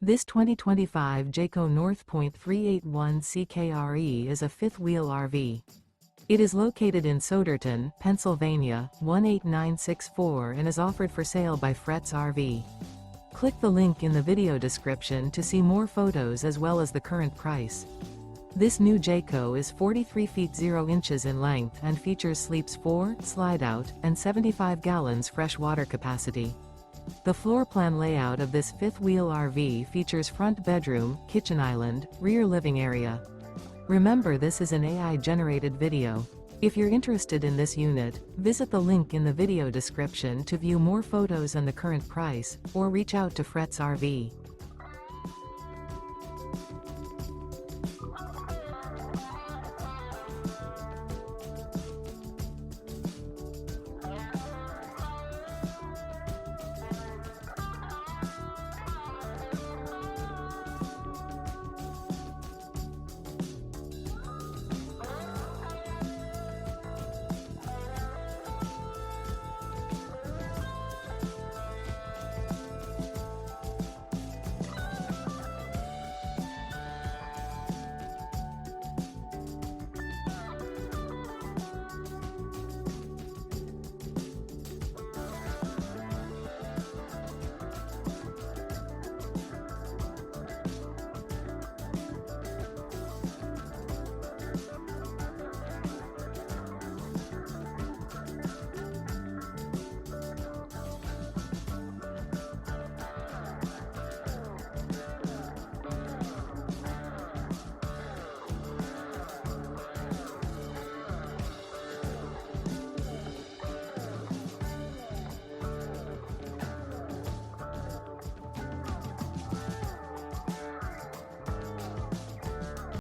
This 2025 Jayco Northpoint 381 CKRE is a fifth-wheel RV. It is located in Souderton, Pennsylvania, 18964 and is offered for sale by Fretz RV. Click the link in the video description to see more photos as well as the current price. This new Jayco is 43 feet 0 inches in length and features sleeps 4, slide-out, and 75 gallons fresh water capacity. The floor plan layout of this fifth-wheel RV features front bedroom, kitchen island, rear living area. Remember, this is an AI-generated video. If you're interested in this unit, visit the link in the video description to view more photos and the current price, or reach out to Fretz RV.